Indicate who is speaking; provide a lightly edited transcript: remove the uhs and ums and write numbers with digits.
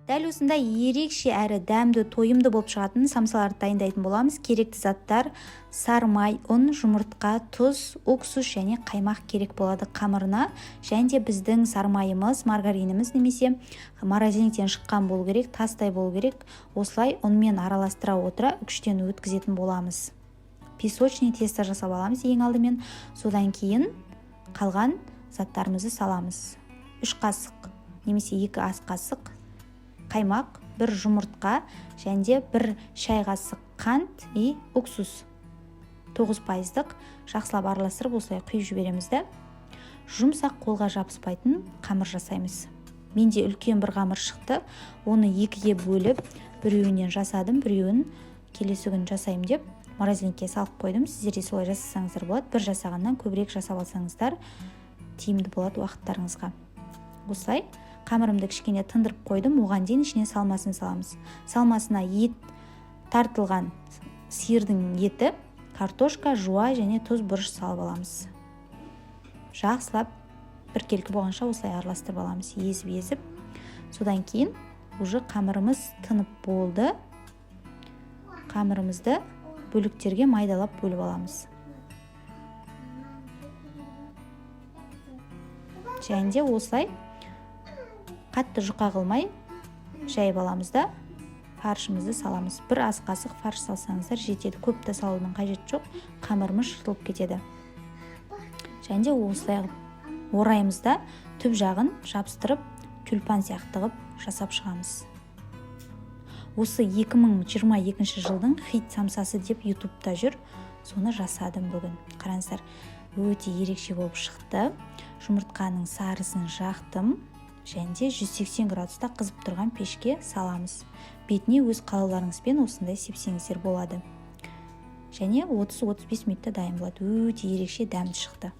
Speaker 1: Дәл осындай ерекше әрі дәмді, тойымды болып шығатын самсаларды дайындайтын боламыз. Керекті заттар: сары май, ұн, жұмыртқа, тұз, уксус және қаймақ керек болады қамырына. Және де біздің сары майымыз, маргариніміз немесе морозилниктен шыққан болу керек, тастай болу керек. Осылай ұнмен араластыра отыра үкіштен өткізетін боламыз. Песочный тесто жасап аламыз ең алдымен. Содан кейін қалған заттарымызды саламыз. 3 қасық немесе 2 ас қасық қаймақ, 1 жұмыртқа және де 1 шай қасық қант и уксус. 9%-лық жақсылап араластырып осылай құйып жібереміз да. Жұмсақ қолға жабыспайтын қамыр жасаймыз. Менде үлкен бір қамыр шықты. Оны 2-ге бөліп, біреуінен жасадым, біреуін келесі күн жасаймын деп морозилникке салып қойдым. Сіздер де солай жасасаңыздар болады. Бір жасағаннан көбірек жасап алсаңыздар тиімді болады уақыттарыңызға. Осылай қамырымды кішкене тындырып қойдым. Оған дейін ішіне салмасын саламыз. Салмасына ет, тартылған сиырдың еті, картошка, жуа және тұз, бұрыш салып аламыз. Жақсылап біркелкі болғанша осылай араластырып аламыз, езіп. Содан кейін уже қамырымыз тынып болды. Қамырымызды бөліктерге майдалап бөліп аламыз. Және де осылай қатты жұқа қылмай жайып аламыз да фаршымызды саламыз. 1 ас қасық фарш салсаңыздар жетеді. Көпті салудың қажеті жоқ. Қамырымыз жыртылып кетеді. Және де осылай ораймыз да түп жағын жабыстырып, тюльпан сияқты қылып жасап шығамыз. Осы 2022 жылдың хит самсасы деп ютубта жүр. Соны жасадым бүгін. Қараңыздар, өте ерекше болып шықты. Жұмыртқаның сарысын жақтым. Және де 180 градуста қызып тұрған пешке саламыз. Бетіне өз қалауларыңызбен осындай сепсеңіздер болады. Және 30-35 минутта дайын болады. Өте ерекше дәмді шықты.